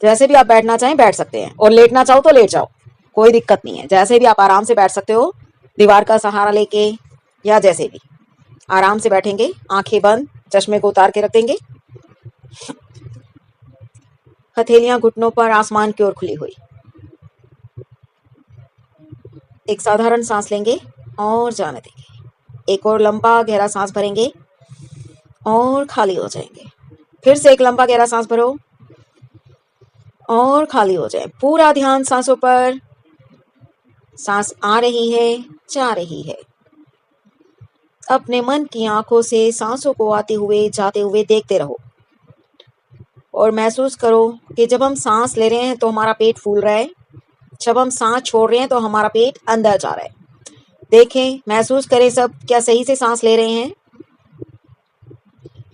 जैसे भी आप बैठना चाहें बैठ सकते हैं, और लेटना चाहो तो लेट जाओ, कोई दिक्कत नहीं है। जैसे भी आप आराम से बैठ सकते हो, दीवार का सहारा लेके या जैसे भी आराम से बैठेंगे। आंखें बंद, चश्मे को उतार के रख देंगे, हथेलियां घुटनों पर, आसमान की ओर खुली हुई। एक साधारण सांस लेंगे और जाने देंगे। एक और लंबा गहरा सांस भरेंगे और खाली हो जाएंगे। फिर से एक लंबा गहरा सांस भरो और खाली हो जाए। पूरा ध्यान सांसों पर। सांस आ रही है, जा रही है। अपने मन की आंखों से सांसों को आते हुए जाते हुए देखते रहो और महसूस करो कि जब हम सांस ले रहे हैं तो हमारा पेट फूल रहा है, जब हम सांस छोड़ रहे हैं तो हमारा पेट अंदर जा रहा है। देखें, महसूस करें सब क्या सही से सांस ले रहे हैं।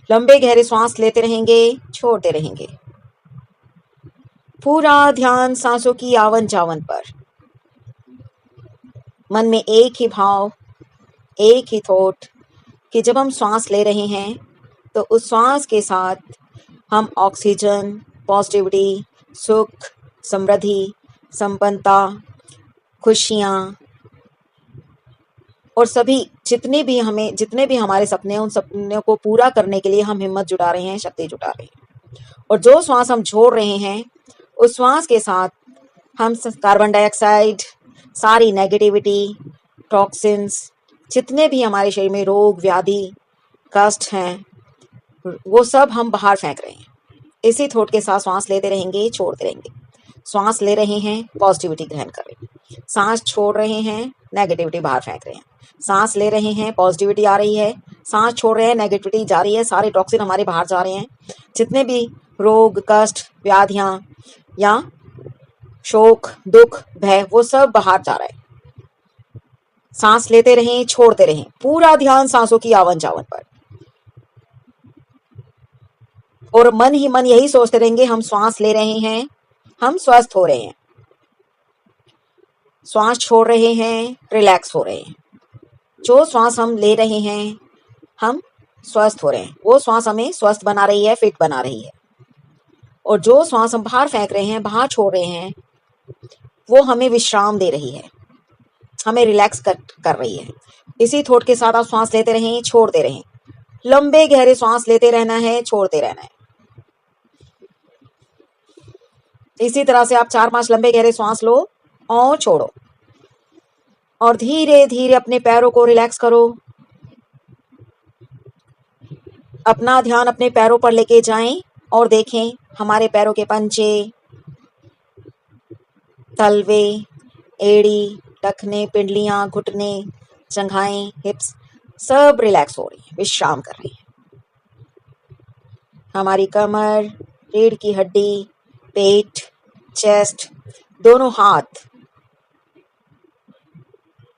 लंबे गहरे सांस लेते रहेंगे, छोड़ते रहेंगे। पूरा ध्यान सांसों की आवन जावन पर। मन में एक ही भाव, एक ही थॉट कि जब हम सांस ले रहे हैं तो उस सांस के साथ हम ऑक्सीजन, पॉजिटिविटी, सुख, समृद्धि, संपन्नता, खुशियाँ और सभी जितने भी हमारे सपने हैं, उन सपनों को पूरा करने के लिए हम हिम्मत जुटा रहे हैं, शक्ति जुटा रहे हैं। और जो श्वास हम छोड़ रहे हैं, उस श्वास के साथ हम कार्बन डाइऑक्साइड, सारी नेगेटिविटी, टॉक्सिन्स, जितने भी हमारे शरीर में रोग, व्याधि, कष्ट हैं, वो सब हम बाहर फेंक रहे हैं। इसी थॉट के साथ श्वास लेते रहेंगे, छोड़ते रहेंगे। श्वास ले रहे हैं, पॉजिटिविटी ग्रहण कर रहे हैं। सांस छोड़ रहे हैं, नेगेटिविटी बाहर फेंक रहे हैं। सांस ले रहे हैं, पॉजिटिविटी आ रही है। सांस छोड़ रहे हैं, नेगेटिविटी जा रही है। सारे टॉक्सिन हमारे बाहर जा रहे हैं। जितने भी रोग, कष्ट, व्याधियां या शोक, दुख, भय, वो सब बाहर जा रहा है। सांस लेते रहें, छोड़ते रहें। पूरा ध्यान सांसों की आवन जावन पर। और मन ही मन यही सोचते रहेंगे, हम श्वास ले रहे हैं, हम स्वस्थ हो रहे हैं। श्वास छोड़ रहे हैं, रिलैक्स हो रहे हैं। जो श्वास हम ले रहे हैं, हम स्वस्थ हो रहे हैं। वो श्वास हमें स्वस्थ बना रही है, फिट बना रही है। और जो श्वास हम बाहर फेंक रहे हैं, बाहर छोड़ रहे हैं, वो हमें विश्राम दे रही है, हमें रिलैक्स कर रही है। इसी थॉट के साथ आप श्वास लेते रहें, छोड़ते रहें। लंबे गहरे श्वास लेते रहना है, छोड़ते रहना है। इसी तरह से आप 4-5 लंबे गहरे श्वास लो और छोड़ो। और धीरे धीरे अपने पैरों को रिलैक्स करो। अपना ध्यान अपने पैरों पर लेके जाएं और देखें हमारे पैरों के पंजे, तलवे, एड़ी, टखने, पिंडलियां, घुटने, जंघाएं, हिप्स सब रिलैक्स हो रही हैं, विश्राम कर रही हैं। हमारी कमर, रीढ़ की हड्डी, पेट, चेस्ट, दोनों हाथ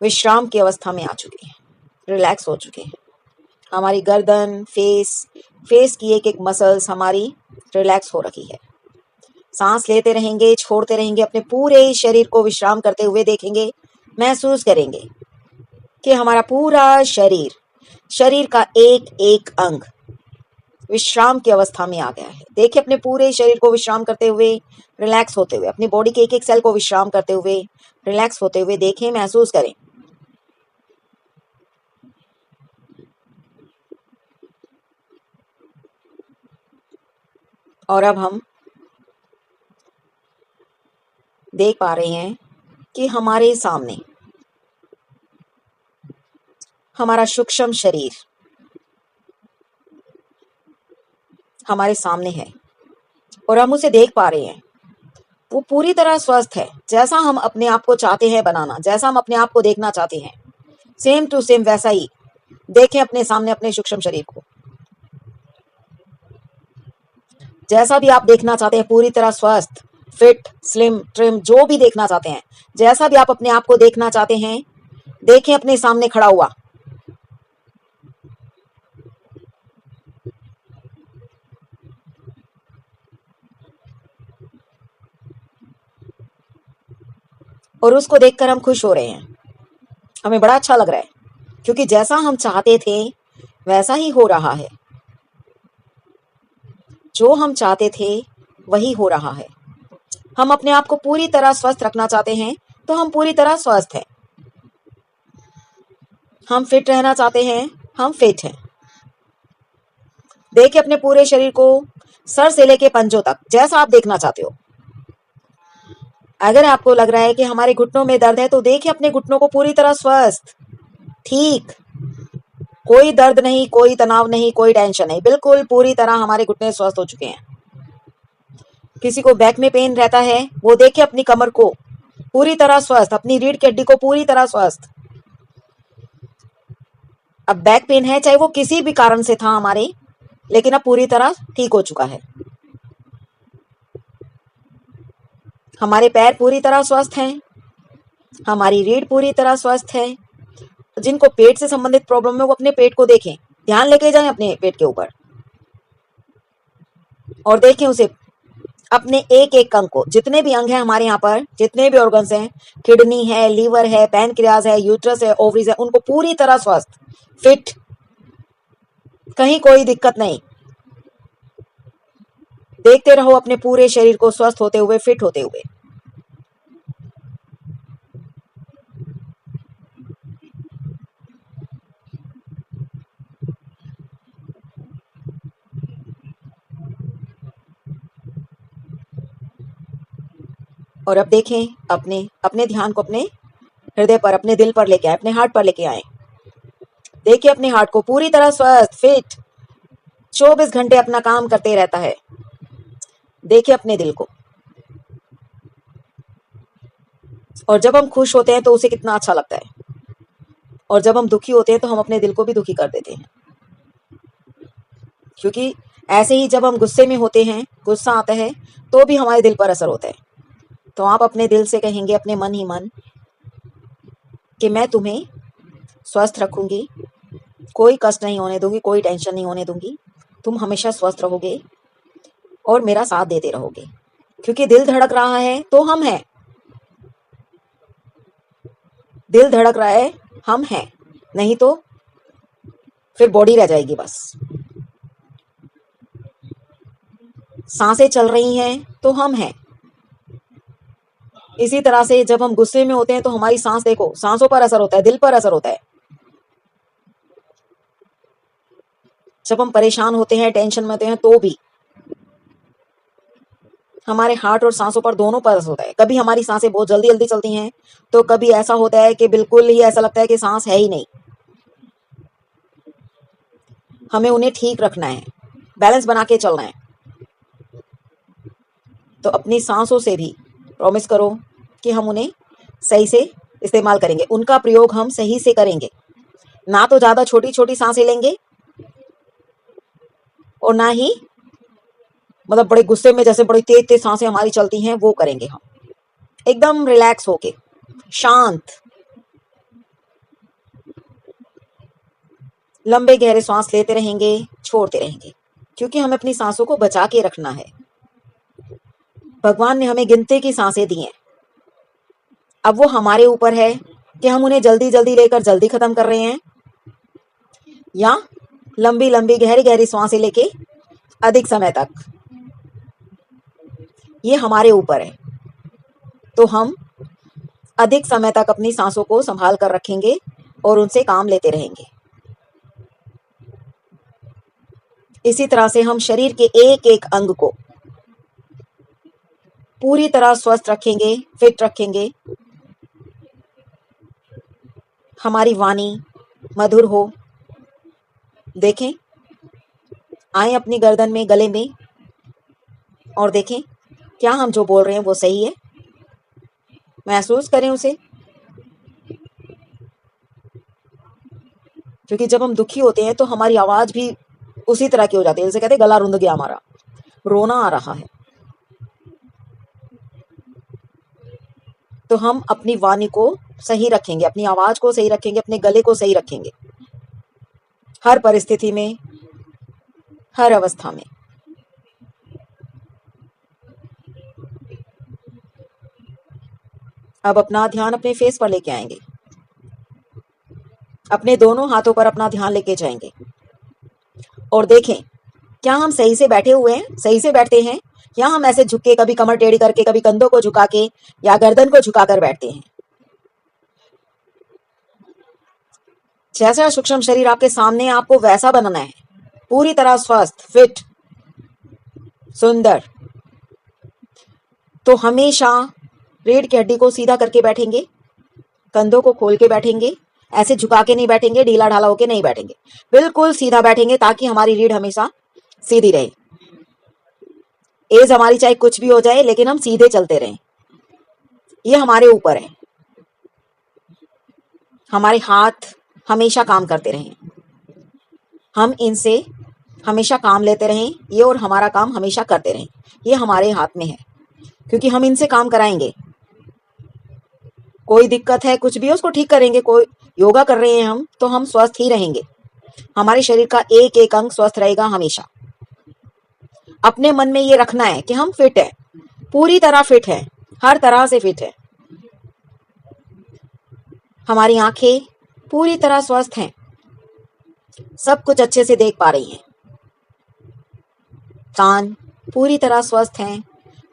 विश्राम की अवस्था में आ चुके हैं, रिलैक्स हो चुके हैं। हमारी गर्दन, फेस की एक एक मसल्स हमारी रिलैक्स हो रखी है। सांस लेते रहेंगे, छोड़ते रहेंगे, अपने पूरे शरीर को विश्राम करते हुए देखेंगे। महसूस करेंगे कि हमारा पूरा शरीर का एक एक अंग विश्राम की अवस्था में आ गया है। देखिए अपने पूरे शरीर को विश्राम करते हुए, रिलैक्स होते हुए, अपनी बॉडी के एक एक सेल को विश्राम करते हुए, रिलैक्स होते हुए देखें, महसूस करें। और अब हम देख पा रहे हैं कि हमारे सामने हमारा सूक्ष्म शरीर हमारे सामने है और हम उसे देख पा रहे हैं। वो पूरी तरह स्वस्थ है, जैसा हम अपने आप को चाहते हैं बनाना, जैसा हम अपने आप को देखना चाहते हैं, सेम टू सेम वैसा ही देखें अपने सामने अपने सूक्ष्म शरीर को। जैसा भी आप देखना चाहते हैं, पूरी तरह स्वस्थ, फिट, स्लिम, ट्रिम, जो भी देखना चाहते हैं, जैसा भी आप अपने आप को देखना चाहते हैं, देखें अपने सामने खड़ा हुआ। और उसको देखकर हम खुश हो रहे हैं, हमें बड़ा अच्छा लग रहा है, क्योंकि जैसा हम चाहते थे वैसा ही हो रहा है। जो हम चाहते थे वही हो रहा है। हम अपने आप को पूरी तरह स्वस्थ रखना चाहते हैं तो हम पूरी तरह स्वस्थ हैं। हम फिट रहना चाहते हैं, हम फिट हैं। देखिए अपने पूरे शरीर को, सर से लेके पंजों तक, जैसा आप देखना चाहते हो। अगर आपको लग रहा है कि हमारे घुटनों में दर्द है तो देखिए अपने घुटनों को पूरी तरह स्वस्थ, ठीक, कोई दर्द नहीं, कोई तनाव नहीं, कोई टेंशन नहीं, बिल्कुल पूरी तरह हमारे घुटने स्वस्थ हो चुके हैं। किसी को बैक में पेन रहता है, वो देखिए अपनी कमर को पूरी तरह स्वस्थ, अपनी रीढ़ की हड्डी को पूरी तरह स्वस्थ। अब बैक पेन है, चाहे वो किसी भी कारण से था हमारे, लेकिन अब पूरी तरह ठीक हो चुका है। हमारे पैर पूरी तरह स्वस्थ हैं, हमारी रीढ़ पूरी तरह स्वस्थ है। जिनको पेट से संबंधित प्रॉब्लम है वो अपने पेट को देखें, ध्यान लेके जाएं अपने पेट के ऊपर और देखें उसे, अपने एक एक अंग को, जितने भी अंग हैं हमारे यहाँ पर, जितने भी ऑर्गन्स हैं, किडनी है, लीवर है, पैनक्रियाज है, यूट्रस है, ओवरीज है, उनको पूरी तरह स्वस्थ, फिट, कहीं कोई दिक्कत नहीं। देखते रहो अपने पूरे शरीर को स्वस्थ होते हुए, फिट होते हुए। और अब देखें अपने अपने ध्यान को अपने हृदय पर, अपने दिल पर लेके आए, अपने हार्ट पर लेके आए। देखिए अपने हार्ट को पूरी तरह स्वस्थ, फिट, 24 घंटे अपना काम करते रहता है। देखिए अपने दिल को, और जब हम खुश होते हैं तो उसे कितना अच्छा लगता है, और जब हम दुखी होते हैं तो हम अपने दिल को भी दुखी कर देते हैं। क्योंकि ऐसे ही जब हम गुस्से में होते हैं, गुस्सा आता है, तो भी हमारे दिल पर असर होता है। तो आप अपने दिल से कहेंगे, अपने मन ही मन, कि मैं तुम्हें स्वस्थ रखूंगी, कोई कष्ट नहीं होने दूंगी, कोई टेंशन नहीं होने दूंगी, तुम हमेशा स्वस्थ रहोगे और मेरा साथ देते रहोगे। क्योंकि दिल धड़क रहा है तो हम हैं, दिल धड़क रहा है, हम हैं, नहीं तो फिर बॉडी रह जाएगी बस। सांसें चल रही हैं तो हम हैं। इसी तरह से जब हम गुस्से में होते हैं तो हमारी सांस, देखो, सांसों पर असर होता है, दिल पर असर होता है। जब हम परेशान होते हैं, टेंशन में होते हैं, तो भी हमारे हार्ट और सांसों पर, दोनों पर असर होता है। कभी हमारी सांसें बहुत जल्दी जल्दी चलती हैं, तो कभी ऐसा होता है कि बिल्कुल ही ऐसा लगता है कि सांस है ही नहीं। हमें उन्हें ठीक रखना है, बैलेंस बना के चलना है। तो अपनी सांसों से भी प्रॉमिस करो कि हम उन्हें सही से इस्तेमाल करेंगे, उनका प्रयोग हम सही से करेंगे। ना तो ज्यादा छोटी छोटी सांसें लेंगे, और ना ही मतलब बड़े गुस्से में जैसे बड़ी तेज तेज सांसें हमारी चलती हैं वो करेंगे। हम एकदम रिलैक्स होके, शांत, लंबे गहरे सांस लेते रहेंगे, छोड़ते रहेंगे, क्योंकि हमें अपनी सांसों को बचा के रखना है। भगवान ने हमें गिनती की सांसें दी हैं, अब वो हमारे ऊपर है कि हम उन्हें जल्दी जल्दी लेकर जल्दी खत्म कर रहे हैं, या लंबी लंबी गहरी गहरी सांसें लेके अधिक समय तक। ये हमारे ऊपर है। तो हम अधिक समय तक अपनी सांसों को संभाल कर रखेंगे और उनसे काम लेते रहेंगे। इसी तरह से हम शरीर के एक एक अंग को पूरी तरह स्वस्थ रखेंगे, फिट रखेंगे। हमारी वाणी मधुर हो। देखें, आए अपनी गर्दन में, गले में, और देखें क्या हम जो बोल रहे हैं वो सही है, महसूस करें उसे। क्योंकि जब हम दुखी होते हैं तो हमारी आवाज भी उसी तरह की हो जाती है, जैसे कहते हैं गला रुंध गया हमारा, रोना आ रहा है। तो हम अपनी वाणी को सही रखेंगे, अपनी आवाज को सही रखेंगे, अपने गले को सही रखेंगे, हर परिस्थिति में, हर अवस्था में। अब अपना ध्यान अपने फेस पर लेके आएंगे, अपने दोनों हाथों पर अपना ध्यान लेके जाएंगे और देखें क्या हम सही से बैठे हुए हैं, सही से बैठते हैं, या हम ऐसे झुक के, कभी कमर टेढ़ी करके, कभी कंधों को झुका के या गर्दन को झुकाकर बैठते हैं। जैसा सूक्ष्म शरीर आपके सामने, आपको वैसा बनना है, पूरी तरह स्वस्थ, फिट, सुंदर। तो हमेशा रीढ़ की हड्डी को सीधा करके बैठेंगे, कंधों को खोल के बैठेंगे, ऐसे झुका के नहीं बैठेंगे, ढीला ढाला होके नहीं बैठेंगे, बिल्कुल सीधा बैठेंगे ताकि हमारी रीढ़ हमेशा सीधी रहे। एज हमारी चाहे कुछ भी हो जाए, लेकिन हम सीधे चलते रहें। ये हमारे ऊपर है। हमारे हाथ हमेशा काम करते रहें, हम इनसे हमेशा काम लेते रहें, ये और हमारा काम हमेशा करते रहें। ये हमारे हाथ में है, क्योंकि हम इनसे काम कराएंगे। कोई दिक्कत है, कुछ भी है, उसको ठीक करेंगे। कोई योगा कर रहे हैं हम, तो हम स्वस्थ ही रहेंगे। हमारे शरीर का एक एक अंग स्वस्थ रहेगा हमेशा। अपने मन में ये रखना है कि हम फिट हैं, पूरी तरह फिट हैं, हर तरह से फिट है। हमारी आंखें पूरी तरह स्वस्थ हैं, सब कुछ अच्छे से देख पा रही हैं। कान पूरी तरह स्वस्थ हैं,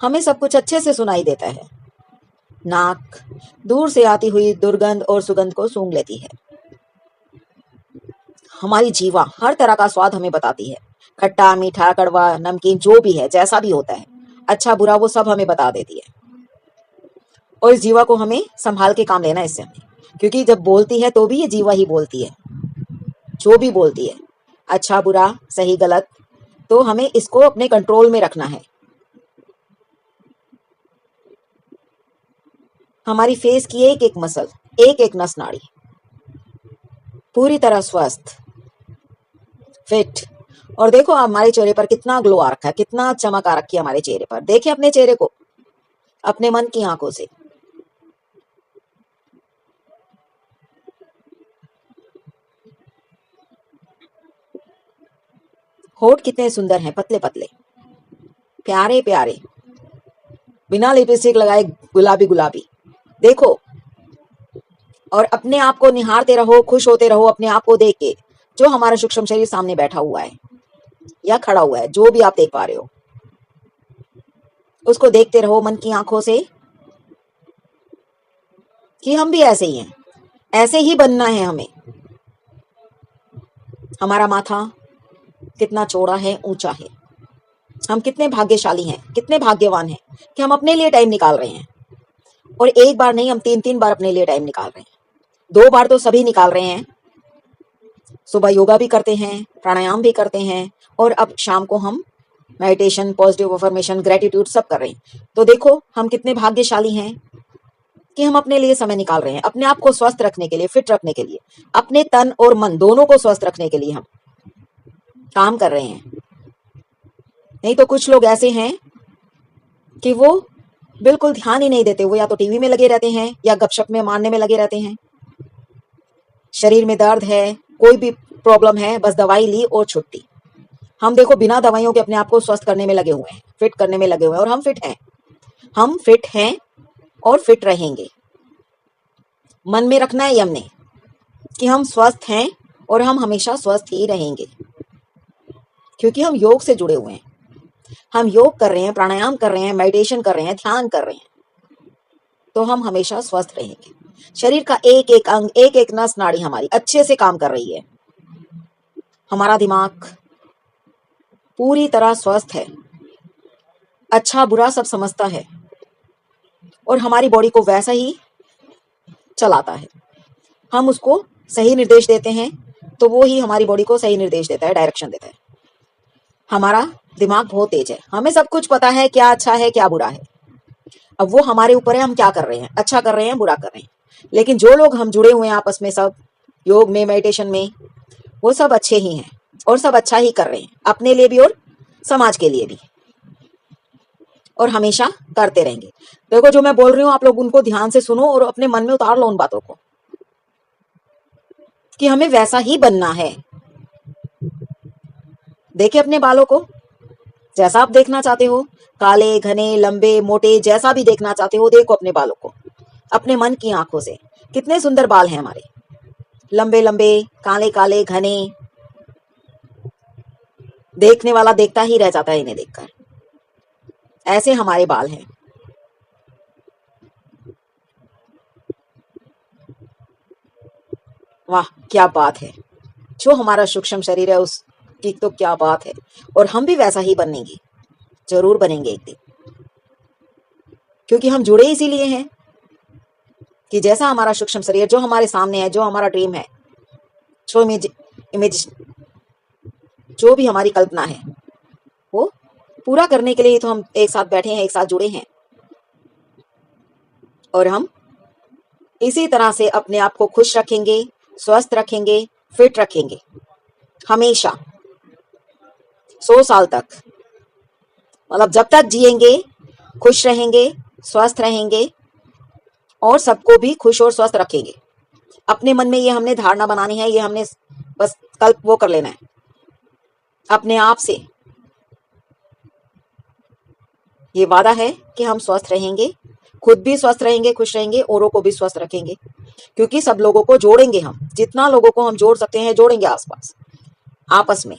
हमें सब कुछ अच्छे से सुनाई देता है। नाक दूर से आती हुई दुर्गंध और सुगंध को सूंघ लेती है। हमारी जीवा हर तरह का स्वाद हमें बताती है, खट्टा, मीठा, कड़वा, नमकीन, जो भी है, जैसा भी होता है, अच्छा बुरा, वो सब हमें बता देती है। और इस जीवा को हमें संभाल के काम लेना है इससे हमें, क्योंकि जब बोलती है तो भी ये जीवा ही बोलती है, जो भी बोलती है, अच्छा बुरा, सही गलत, तो हमें इसको अपने कंट्रोल में रखना है। हमारी फेस की एक एक मसल, एक एक नस नाड़ी पूरी तरह स्वस्थ, फिट। और देखो हमारे चेहरे पर कितना ग्लो आ रखा है, कितना चमक आ रखी है हमारे चेहरे पर। देखिए अपने चेहरे को अपने मन की आंखों से। होठ कितने सुंदर हैं, पतले पतले, प्यारे प्यारे, बिना लिपस्टिक लगाए, गुलाबी गुलाबी। देखो, और अपने आप को निहारते रहो, खुश होते रहो अपने आप को देख के, जो हमारा सूक्ष्म शरीर सामने बैठा हुआ है या खड़ा हुआ है, जो भी आप देख पा रहे हो, उसको देखते रहो मन की आंखों से कि हम भी ऐसे ही हैं, ऐसे ही बनना है हमें। हमारा माथा कितना चौड़ा है, ऊंचा है। हम कितने भाग्यशाली हैं, कितने भाग्यवान हैं कि हम अपने लिए टाइम निकाल रहे हैं। और एक बार नहीं, हम 3-3 बार अपने लिए टाइम निकाल रहे हैं। 2 बार तो सभी निकाल रहे हैं। सुबह योगा भी करते हैं, प्राणायाम भी करते हैं, और अब शाम को हम मेडिटेशन, पॉजिटिव अफर्मेशन, ग्रेटिट्यूड सब कर रहे हैं। तो देखो हम कितने भाग्यशाली हैं कि हम अपने लिए समय निकाल रहे हैं, अपने आप को स्वस्थ रखने के लिए, फिट रखने के लिए, अपने तन और मन दोनों को स्वस्थ रखने के लिए हम काम कर रहे हैं। नहीं तो कुछ लोग ऐसे हैं कि वो बिल्कुल ध्यान ही नहीं देते, वो या तो टीवी में लगे रहते हैं या गपशप में मारने में लगे रहते हैं। शरीर में दर्द है, कोई भी प्रॉब्लम है, बस दवाई ली और छुट्टी। हम देखो बिना दवाइयों के अपने आप को स्वस्थ करने में लगे हुए हैं, फिट करने में लगे हुए हैं, और हम फिट हैं। हम फिट हैं और फिट रहेंगे। मन में रखना है हमने कि हम स्वस्थ हैं और हम हमेशा स्वस्थ ही रहेंगे, क्योंकि हम योग से जुड़े हुए हैं। हम योग कर रहे हैं, प्राणायाम कर रहे हैं, मेडिटेशन कर रहे हैं, ध्यान कर रहे हैं, तो हम हमेशा स्वस्थ रहेंगे। शरीर का एक एक अंग, एक एक नस नाड़ी हमारी अच्छे से काम कर रही है। हमारा दिमाग पूरी तरह स्वस्थ है, अच्छा बुरा सब समझता है, और हमारी बॉडी को वैसा ही चलाता है। हम उसको सही निर्देश देते हैं तो वो ही हमारी बॉडी को सही निर्देश देता है, डायरेक्शन देता है। हमारा दिमाग बहुत तेज है, हमें सब कुछ पता है, क्या अच्छा है क्या बुरा है। अब वो हमारे ऊपर है, हम क्या कर रहे हैं, अच्छा कर रहे हैं, बुरा कर रहे हैं। लेकिन जो लोग हम जुड़े हुए हैं आपस में, सब योग में, मेडिटेशन में, वो सब अच्छे ही हैं और सब अच्छा ही कर रहे हैं, अपने लिए भी और समाज के लिए भी, और हमेशा करते रहेंगे। देखो जो मैं बोल रही हूँ, आप लोग उनको ध्यान से सुनो और अपने मन में उतार लो उन बातों को, कि हमें वैसा ही बनना है। देखे अपने बालों को, जैसा आप देखना चाहते हो, काले, घने, लंबे, मोटे, जैसा भी देखना चाहते हो, देखो अपने बालों को अपने मन की आंखों से। कितने सुंदर बाल हैं हमारे, लंबे लंबे, काले काले, घने, देखने वाला देखता ही रह जाता है इन्हें देखकर। ऐसे हमारे बाल हैं। वाह क्या बात है, जो हमारा सूक्ष्म शरीर है उसकी तो क्या बात है। और हम भी वैसा ही बनेंगे, जरूर बनेंगे एक दिन, क्योंकि हम जुड़े इसीलिए हैं कि जैसा हमारा सूक्ष्म शरीर जो हमारे सामने है, जो हमारा ड्रीम है, जो इमेज जो भी हमारी कल्पना है, वो पूरा करने के लिए तो हम एक साथ बैठे हैं, एक साथ जुड़े हैं। और हम इसी तरह से अपने आप को खुश रखेंगे, स्वस्थ रखेंगे, फिट रखेंगे, हमेशा 100 साल तक। मतलब जब तक जिएंगे, खुश रहेंगे, स्वस्थ रहेंगे और सबको भी खुश और स्वस्थ रखेंगे। अपने मन में ये हमने धारणा बनानी है, ये हमने बस कल्प वो कर लेना है अपने आप से। ये वादा है कि हम स्वस्थ रहेंगे, खुद भी स्वस्थ रहेंगे, खुश रहेंगे, औरों को भी स्वस्थ रखेंगे, क्योंकि सब लोगों को जोड़ेंगे हम। जितना लोगों को हम जोड़ सकते हैं जोड़ेंगे आसपास, आपस में।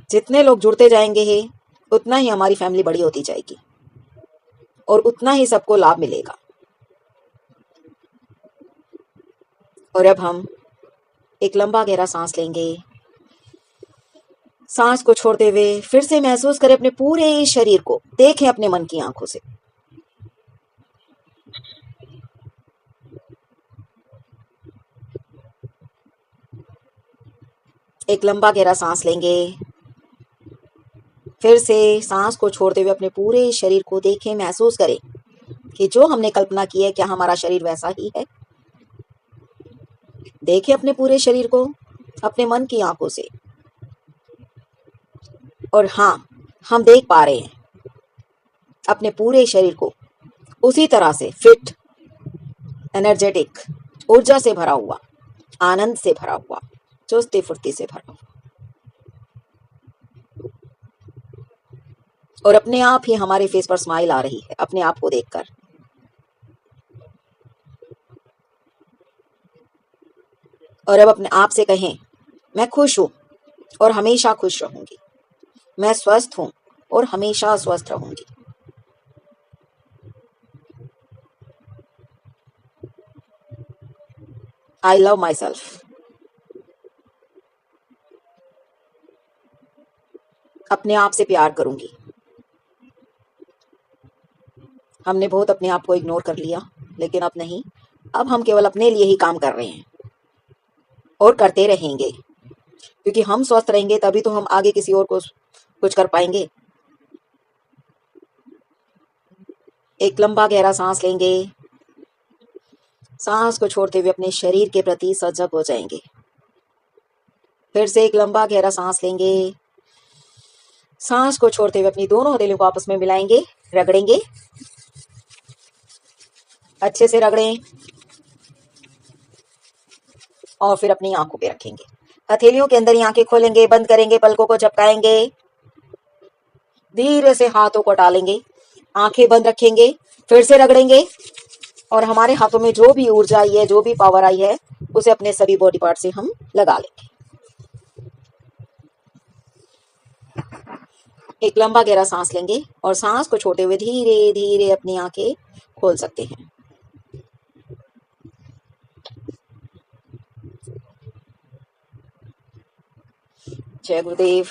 जितने लोग जुड़ते जाएंगे ही उतना ही हमारी फैमिली बड़ी होती जाएगी और उतना ही सबको लाभ मिलेगा। और अब हम एक लंबा गहरा सांस लेंगे। सांस को छोड़ते हुए फिर से महसूस करें अपने पूरे शरीर को, देखें अपने मन की आंखों से। एक लंबा गहरा सांस लेंगे, फिर से सांस को छोड़ते हुए अपने पूरे शरीर को देखें, महसूस करें कि जो हमने कल्पना की है क्या हमारा शरीर वैसा ही है। देखें अपने पूरे शरीर को अपने मन की आंखों से। और हाँ, हम देख पा रहे हैं अपने पूरे शरीर को उसी तरह से फिट, एनर्जेटिक, ऊर्जा से भरा हुआ, आनंद से भरा हुआ, चुस्ती फुर्ती से भरा हुआ। और अपने आप ही हमारे फेस पर स्माइल आ रही है अपने आप को देखकर। और अब अपने आप से कहें, मैं खुश हूं और हमेशा खुश रहूंगी। मैं स्वस्थ हूं और हमेशा स्वस्थ रहूंगी। I love my self. अपने आप से प्यार करूंगी। हमने बहुत अपने आप को इग्नोर कर लिया, लेकिन अब नहीं। अब हम केवल अपने लिए ही काम कर रहे हैं और करते रहेंगे, क्योंकि हम स्वस्थ रहेंगे तभी तो हम आगे किसी और को कुछ कर पाएंगे। एक लंबा गहरा सांस लेंगे, सांस को छोड़ते हुए अपने शरीर के प्रति सजग हो जाएंगे। फिर से एक लंबा गहरा सांस लेंगे, सांस को छोड़ते हुए अपनी दोनों हथेलियों को आपस में मिलाएंगे, रगड़ेंगे, अच्छे से रगड़ें और फिर अपनी आंखों पे रखेंगे। हथेलियों के अंदर ही आंखें खोलेंगे, बंद करेंगे, पलकों को झपकाएंगे, धीरे से हाथों को डालेंगे, आंखें बंद रखेंगे, फिर से रगड़ेंगे और हमारे हाथों में जो भी ऊर्जा आई है, जो भी पावर आई है, उसे अपने सभी बॉडी पार्ट से हम लगा लेंगे। एक लंबा गहरा सांस लेंगे और सांस को छोड़ते हुए धीरे धीरे अपनी आंखें खोल सकते हैं। जय गुरुदेव।